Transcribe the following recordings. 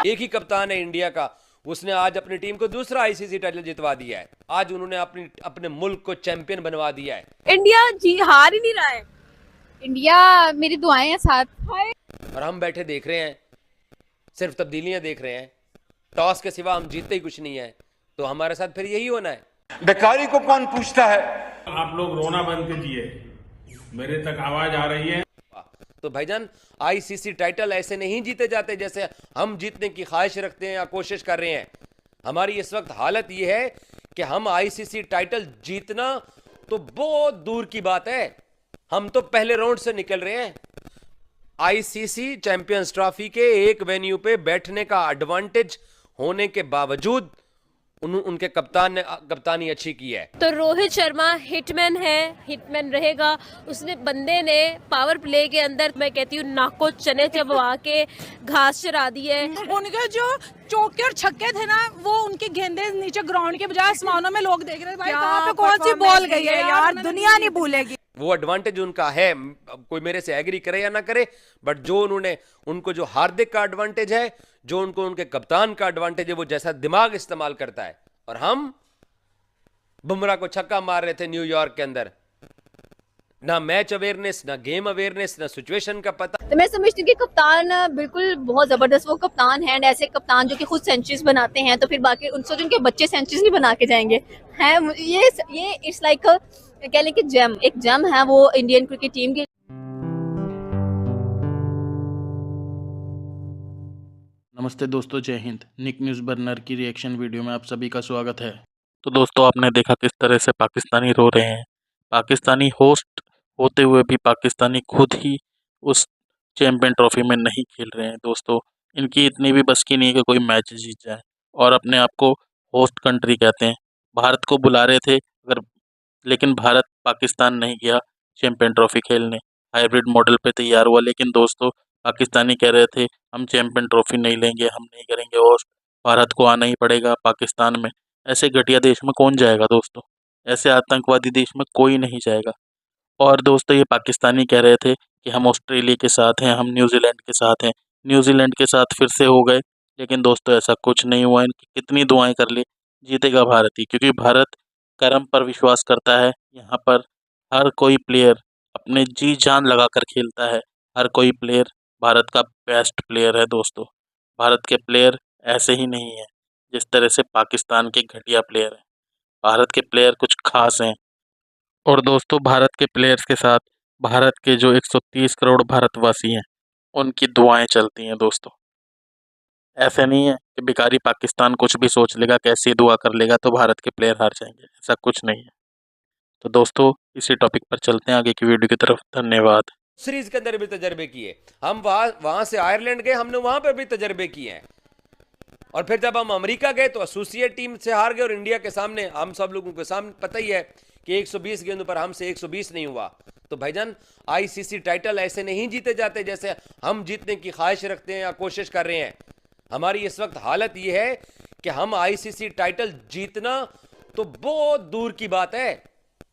एक ही कप्तान है इंडिया का, उसने आज अपनी टीम को दूसरा आईसीसी टाइटल जितवा दिया है। आज उन्होंने अपने मुल्क को चैंपियन बनवा दिया है। इंडिया जी हार ही नहीं रहा है। इंडिया मेरी दुआएं हैं साथ। और हम बैठे देख रहे हैं, सिर्फ तब्दीलियां देख रहे हैं। टॉस के सिवा हम जीतते ही कुछ नहीं है, तो हमारे साथ फिर यही होना है। बेकारी को कौन पूछता है। आप लोग रोना बंद कीजिए, मेरे तक आवाज आ रही है। तो भाईजान, आईसीसी टाइटल ऐसे नहीं जीते जाते जैसे हम जीतने की ख्वाहिश रखते हैं या कोशिश कर रहे हैं। हमारी इस वक्त हालत यह है कि हम आईसीसी टाइटल जीतना तो बहुत दूर की बात है, हम तो पहले राउंड से निकल रहे हैं। आईसीसी चैंपियंस ट्रॉफी के एक वेन्यू पे बैठने का एडवांटेज होने के बावजूद उनके कप्तान ने कप्तानी अच्छी की है। तो रोहित शर्मा हिटमैन है, हिटमैन रहेगा। उसने बंदे ने पावर प्ले के अंदर, मैं कहती हूँ, नाको चने चबवा के घास चरा दी है। उनके जो चौके और छक्के थे ना, वो उनके गेंदे नीचे ग्राउंड के बजाय आसमानों में लोग देख रहे थे। भाई कहाँ पे कौन सी बॉल गई है यार, दुनिया नहीं भूलेगी। वो एडवांटेज उनका है, कोई मेरे से एग्री करे या ना करे, बट जो उनको जो हार्दिक का एडवांटेज है, जो उनके कप्तान का एडवांटेज है, वो जैसा दिमाग इस्तेमाल करता है। और हम बुमराह को छक्का मार रहे थे न्यूयॉर्क के अंदर, ना मैच अवेयरनेस, ना गेम अवेयरनेस, ना सिचुएशन का पता। तो मैं समझती हूँ कि कप्तान बिल्कुल बहुत जबरदस्त वो कप्तान है। ऐसे कप्तान जो कि खुद सेंचुरीज बनाते हैं, तो फिर बाकी उनसे जो उनके बच्चे सेंचुरीज नहीं बना के जाएंगे हैं। ये इट्स लाइक कह लें कि एक जेम है वो इंडियन क्रिकेट टीम की। नमस्ते दोस्तों, जय हिंद। निक न्यूज़ बर्नर की रिएक्शन वीडियो में आप सभी का स्वागत है। तो दोस्तों, आपने देखा किस तरह से पाकिस्तानी रो रहे हैं। पाकिस्तानी होस्ट होते हुए भी पाकिस्तानी खुद ही उस चैंपियन ट्रॉफी में नहीं खेल रहे हैं। दोस्तों, इनकी इतनी भी बस की नहीं कि कोई मैच जीत जाए, और अपने आप को होस्ट कंट्री कहते हैं। भारत को बुला रहे थे लेकिन भारत पाकिस्तान नहीं गया चैंपियन ट्रॉफी खेलने। हाइब्रिड मॉडल पे तैयार हुआ, लेकिन दोस्तों पाकिस्तानी कह रहे थे हम चैंपियन ट्रॉफी नहीं लेंगे, हम नहीं करेंगे होस्ट, भारत को आना ही पड़ेगा पाकिस्तान में। ऐसे घटिया देश में कौन जाएगा दोस्तों, ऐसे आतंकवादी देश में कोई नहीं जाएगा। और दोस्तों, ये पाकिस्तानी कह रहे थे कि हम ऑस्ट्रेलिया के साथ हैं, हम न्यूजीलैंड के साथ हैं। न्यूजीलैंड के साथ फिर से हो गए, लेकिन दोस्तों ऐसा कुछ नहीं हुआ। इनकी कितनी दुआएं कर ली, जीतेगा भारत ही, क्योंकि भारत कर्म पर विश्वास करता है। यहाँ पर हर कोई प्लेयर अपने जी जान लगाकर खेलता है। हर कोई प्लेयर भारत का बेस्ट प्लेयर है। दोस्तों, भारत के प्लेयर ऐसे ही नहीं है जिस तरह से पाकिस्तान के घटिया प्लेयर हैं। भारत के प्लेयर कुछ खास हैं। और दोस्तों, भारत के प्लेयर्स के साथ भारत के जो 130 करोड़ भारतवासी हैं, उनकी दुआएं चलती हैं। दोस्तों, ऐसे नहीं है कि भिखारी पाकिस्तान कुछ भी सोच लेगा, कैसी दुआ कर लेगा तो भारत के प्लेयर हार जाएंगे, ऐसा कुछ नहीं है। तो दोस्तों, इसी टॉपिक पर चलते हैं आगे की वीडियो की तरफ। धन्यवाद। सीरीज के अंदर भी तजर्बे किए हम, वहां से आयरलैंड गए, हमने वहां पर भी तजर्बे किए हैं। और फिर जब हम अमेरिका गए तो एसोसिएट टीम से हार गए, और इंडिया के सामने, हम सब लोगों के सामने पता ही है कि 120 गेंदों पर हमसे 120 नहीं हुआ। तो भाईजान, आईसीसी टाइटल ऐसे नहीं जीते जाते जैसे हम जीतने की ख्वाहिश रखते हैं या कोशिश कर रहे हैं। हमारी इस वक्त हालत यह है कि हम आईसीसी टाइटल जीतना तो बहुत दूर की बात है,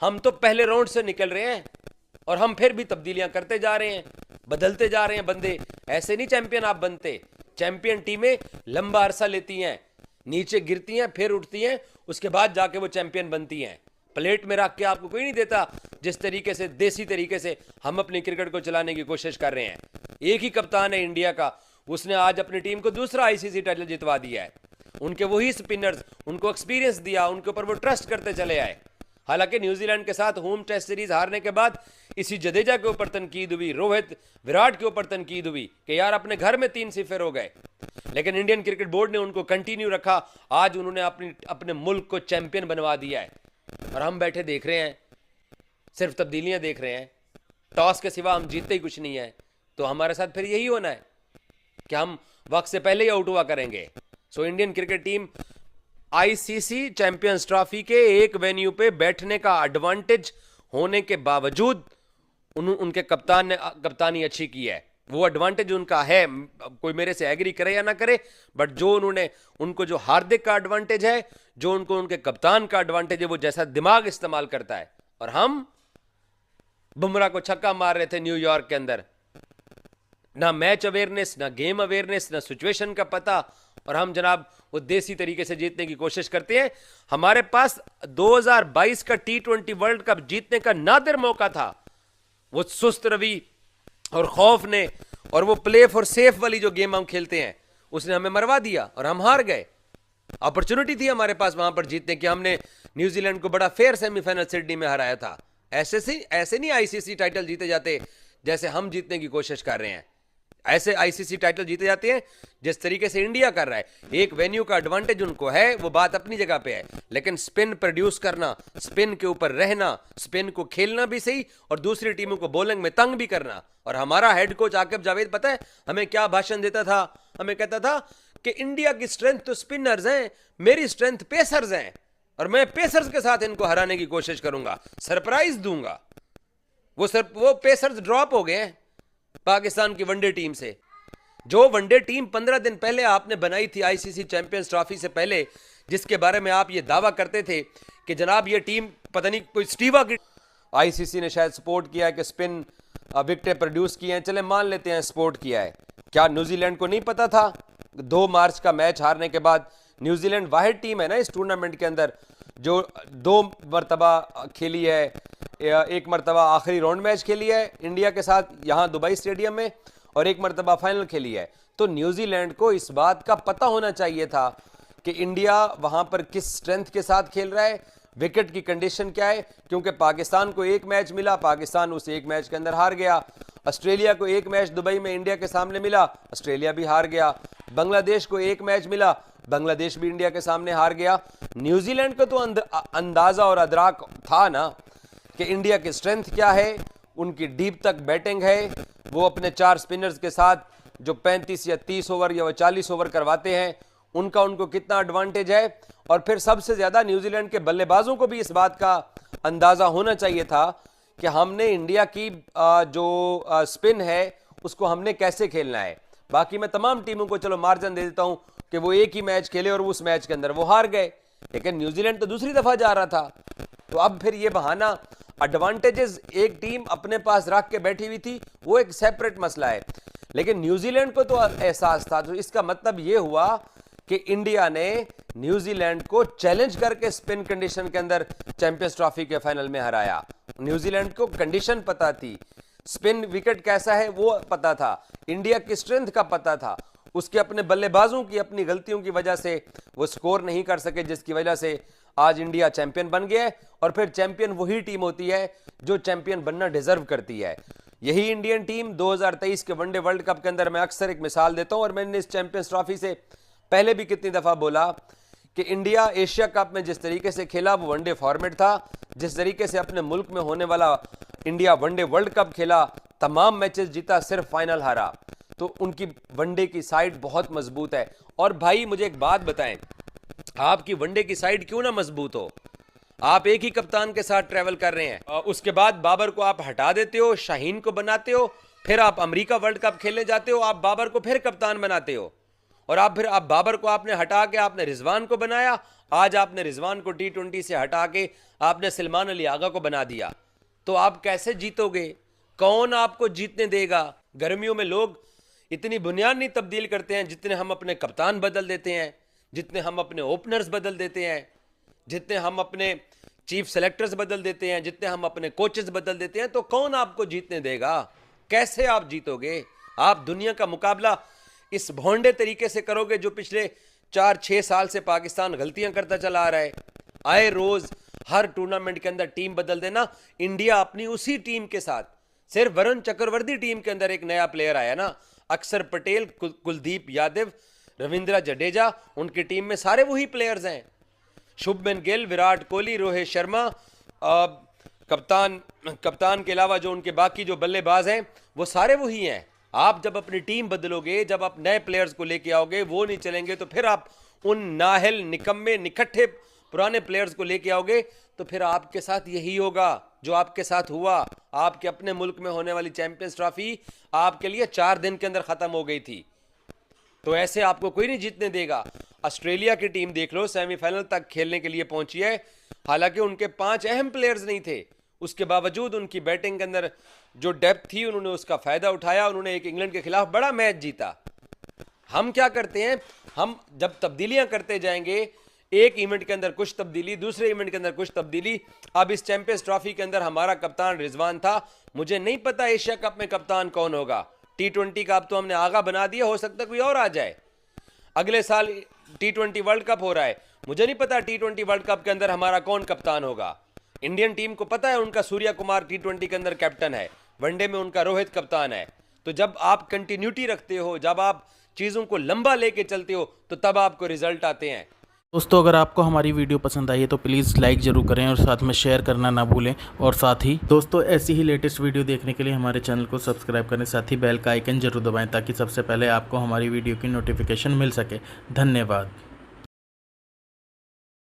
हम तो पहले राउंड से निकल रहे हैं। और हम फिर भी तब्दीलियां करते जा रहे हैं, बदलते जा रहे हैं बंदे। ऐसे नहीं चैंपियन आप बनते। चैंपियन टीमें लंबा अरसा लेती हैं, नीचे गिरती हैं, फिर उठती हैं, उसके बाद जाके वो चैंपियन बनती हैं। प्लेट में रख के आपको कोई नहीं देता, जिस तरीके से देसी तरीके से हम अपनी क्रिकेट को चलाने की कोशिश कर रहे हैं। एक ही कप्तान है इंडिया का, उसने आज अपनी टीम को दूसरा आईसीसी टाइटल जितवा दिया है। उनके वही स्पिनर्स, उनको एक्सपीरियंस दिया, उनके ऊपर वो ट्रस्ट करते चले आए। हालांकि न्यूजीलैंड के साथ होम टेस्ट सीरीज हारने के बाद इसी जडेजा के ऊपर तनकीद हुई, रोहित विराट के ऊपर तनकीद हुई कि यार अपने घर में 3 सिफर हो गए। लेकिन इंडियन क्रिकेट बोर्ड ने उनको कंटिन्यू रखा। आज उन्होंने अपने मुल्क को चैंपियन बनवा दिया है। और हम बैठे देख रहे हैं, सिर्फ तब्दीलियां देख रहे हैं। टॉस के सिवा हम जीतते ही कुछ नहीं है, तो हमारे साथ फिर यही होना है कि हम वक्त से पहले ही आउट हुआ करेंगे। So Indian cricket team ICC champions trophy के एक वेन्यू पे बैठने का एडवांटेज होने के बावजूद उनके कप्तान ने कप्तानी अच्छी की है। वो एडवांटेज उनका है, कोई मेरे से एग्री करे या ना करे, बट जो उनको जो हार्दिक का एडवांटेज है, जो उनके कप्तान का एडवांटेज है, वो जैसा दिमाग इस्तेमाल करता है। और हम बुमराह को छक्का मार रहे थे न्यूयॉर्क के अंदर, ना मैच अवेयरनेस, ना गेम अवेयरनेस, ना सिचुएशन का पता, और हम जनाब वो देसी तरीके से जीतने की कोशिश करते हैं। हमारे पास 2022 का T20 वर्ल्ड कप जीतने का नादिर मौका था। वो सुस्त रवि और खौफ ने और वो प्ले फॉर सेफ वाली जो गेम हम खेलते हैं उसने हमें मरवा दिया और हम हार गए। अपॉर्चुनिटी थी हमारे पास वहां पर जीतने की, हमने न्यूजीलैंड को बड़ा फेयर सेमीफाइनल सिडनी में हराया था। ऐसे नहीं आईसीसी टाइटल जीते जाते जैसे हम जीतने की कोशिश कर रहे हैं। ऐसे आईसीसी टाइटल जीते जाते हैं जिस तरीके से इंडिया कर रहा है। एक वेन्यू का एडवांटेज उनको है, वो बात अपनी जगह पे है, लेकिन स्पिन प्रोड्यूस करना, स्पिन के ऊपर रहना, स्पिन को खेलना भी सही और दूसरी टीमों को बॉलिंग में तंग भी करना। और हमारा हेड कोच आकिब जावेद पता है हमें क्या भाषण देता था? हमें कहता था कि इंडिया की स्ट्रेंथ तो स्पिनर्स हैं, मेरी स्ट्रेंथ पेसर्स हैं, और मैं पेसर्स के साथ इनको हराने की कोशिश करूंगा, सरप्राइज दूंगा। वो पेसर्स ड्रॉप हो गए हैं पाकिस्तान की वनडे टीम से। जो वनडे टीम 15 दिन पहले आपने बनाई थी आईसीसी चैंपियंस ट्रॉफी से पहले, जिसके बारे में आप ये दावा करते थे कि जनाब ये टीम पता नहीं कोई स्टीवा की, आईसीसी ने शायद सपोर्ट किया है कि स्पिन विकेटें प्रोड्यूस किए हैं, चले मान लेते हैं सपोर्ट किया है। क्या न्यूजीलैंड को नहीं पता था? 2 मार्च का मैच हारने के बाद न्यूजीलैंड वाहिद टीम है ना इस टूर्नामेंट के अंदर जो 2 मरतबा खेली है, 1 मरतबा आखिरी राउंड मैच खेली है इंडिया के साथ यहाँ दुबई स्टेडियम में, और 1 मरतबा फाइनल खेली है। तो न्यूजीलैंड को इस बात का पता होना चाहिए था कि इंडिया वहां पर किस स्ट्रेंथ के साथ खेल रहा है, विकेट की कंडीशन क्या है, क्योंकि पाकिस्तान को 1 मैच मिला, पाकिस्तान उस 1 मैच के अंदर हार गया। ऑस्ट्रेलिया को 1 मैच दुबई में इंडिया के सामने मिला, ऑस्ट्रेलिया भी हार गया। बांग्लादेश को 1 मैच मिला, बांग्लादेश भी इंडिया के सामने हार गया। न्यूजीलैंड को तो अंदाजा और अदराक था ना कि इंडिया की स्ट्रेंथ क्या है, उनकी डीप तक बैटिंग है, वो अपने 4 स्पिनर्स के साथ जो 35 या 30 ओवर या 40 ओवर करवाते हैं उनको कितना एडवांटेज है। और फिर सबसे ज्यादा न्यूजीलैंड के बल्लेबाजों को भी इस बात का अंदाजा होना चाहिए था कि हमने इंडिया की जो स्पिन है उसको हमने कैसे खेलना है। बाकी मैं तमाम टीमों को चलो मार्जिन दे देता हूं कि वो 1 ही मैच खेले और उस मैच के अंदर वो हार गए, लेकिन न्यूजीलैंड तो दूसरी दफा जा रहा था। तो अब फिर ये बहाना, एडवांटेजेस एक टीम अपने पास रख के बैठी हुई थी, वो एक सेपरेट मसला है, लेकिन न्यूजीलैंड को तो एहसास था। तो इसका मतलब ये हुआ कि इंडिया ने न्यूजीलैंड को चैलेंज करके स्पिन कंडीशन के अंदर चैंपियंस ट्रॉफी के फाइनल में हराया। न्यूजीलैंड को कंडीशन पता थी, स्पिन विकेट कैसा है वो पता था, इंडिया की स्ट्रेंथ का पता था, उसके अपने बल्लेबाजों की अपनी गलतियों की वजह से वो स्कोर नहीं कर सके, जिसकी वजह से आज इंडिया चैंपियन बन गया है। और फिर चैंपियन वही टीम होती है जो चैंपियन बनना डिजर्व करती है। यही इंडियन टीम 2023 के वनडे वर्ल्ड कप के अंदर, मैं अक्सर एक मिसाल देता हूं और मैंने इस चैंपियंस ट्रॉफी से पहले भी कितनी दफा बोला कि इंडिया एशिया कप में जिस तरीके से खेला वो वनडे फॉर्मेट था, जिस तरीके से अपने मुल्क में होने वाला इंडिया वनडे वर्ल्ड कप खेला, तमाम मैचेस जीता, सिर्फ फाइनल हारा। तो उनकी वनडे की साइड बहुत मजबूत है। और भाई मुझे एक बात बताएं, आपकी वनडे की साइड क्यों ना मजबूत हो? आप एक ही कप्तान के साथ ट्रेवल कर रहे हैं, उसके बाद बाबर को आप हटा देते हो, शाहीन को बनाते हो, फिर आप अमेरिका वर्ल्ड कप खेलने जाते हो, आप बाबर को फिर कप्तान बनाते हो, और आप बाबर को आपने हटा के आपने रिजवान को बनाया। आज आपने रिजवान को T20 से हटा के आपने सलमान अली आगा को बना दिया। तो आप कैसे जीतोगे? कौन आपको जीतने देगा? गर्मियों में लोग इतनी बुनियाद नहीं तब्दील करते हैं जितने हम अपने कप्तान बदल देते हैं, जितने हम अपने ओपनर्स बदल देते हैं, जितने हम अपने चीफ सेलेक्टर्स बदल देते हैं, जितने हम अपने कोचेस बदल देते हैं। तो कौन आपको जीतने देगा? कैसे आप जीतोगे? आप दुनिया का मुकाबला इस भोंडे तरीके से करोगे जो पिछले 4-6 साल से पाकिस्तान गलतियां करता चला आ रहा है। आए रोज हर टूर्नामेंट के अंदर टीम बदल देना। इंडिया अपनी उसी टीम के साथ, सिर्फ वरुण चक्रवर्ती टीम के अंदर एक नया प्लेयर आया ना, अक्षर पटेल, कुलदीप यादव, रविंद्र जडेजा, उनकी टीम में सारे वही प्लेयर्स हैं। शुभमन गिल, विराट कोहली, रोहित शर्मा, कप्तान के अलावा जो उनके बाकी जो बल्लेबाज हैं वो सारे वही हैं। आप जब अपनी टीम बदलोगे, जब आप नए प्लेयर्स को लेके आओगे, वो नहीं चलेंगे, तो फिर आप उन नाहल, निकम्मे, निकट्ठे पुराने प्लेयर्स को लेके आओगे, तो फिर आपके साथ यही होगा जो आपके साथ हुआ। आपके अपने मुल्क में होने वाली चैंपियंस ट्रॉफी आपके लिए 4 दिन के अंदर खत्म हो गई थी। तो ऐसे आपको कोई नहीं जीतने देगा। ऑस्ट्रेलिया की टीम देख लो, सेमीफाइनल तक खेलने के लिए पहुंची है, हालांकि उनके 5 अहम प्लेयर्स नहीं थे, उसके बावजूद उनकी बैटिंग के अंदर जो डेप्थ थी उन्होंने उसका फायदा उठाया, उन्होंने एक इंग्लैंड के खिलाफ बड़ा मैच जीता। हम क्या करते हैं, हम जब तब्दीलियां करते जाएंगे, एक इवेंट के अंदर कुछ तब्दीली, दूसरे इवेंट के अंदर कुछ तब्दीली। अब इस चैंपियंस ट्रॉफी के अंदर हमारा कप्तान रिजवान था, मुझे नहीं पता एशिया कप में कप्तान कौन होगा। T20 का अब तो हमने आगा बना दिया, हो सकता कोई और आ जाए। अगले साल T20 वर्ल्ड कप हो रहा है, मुझे नहीं पता T20 वर्ल्ड कप के अंदर हमारा कौन कप्तान होगा। इंडियन टीम को पता है उनका सूर्या कुमार T20 के अंदर कैप्टन है, वनडे में उनका रोहित कप्तान है। तो जब आप कंटिन्यूटी रखते हो, जब आप चीज़ों को लंबा लेके चलते हो, तो तब आपको रिजल्ट आते हैं। दोस्तों अगर आपको हमारी वीडियो पसंद आई है तो प्लीज़ लाइक ज़रूर करें और साथ में शेयर करना ना भूलें। और साथ ही दोस्तों ऐसी ही लेटेस्ट वीडियो देखने के लिए हमारे चैनल को सब्सक्राइब करें, साथ ही बेल का आइकन जरूर दबाएं ताकि सबसे पहले आपको हमारी वीडियो की नोटिफिकेशन मिल सके। धन्यवाद।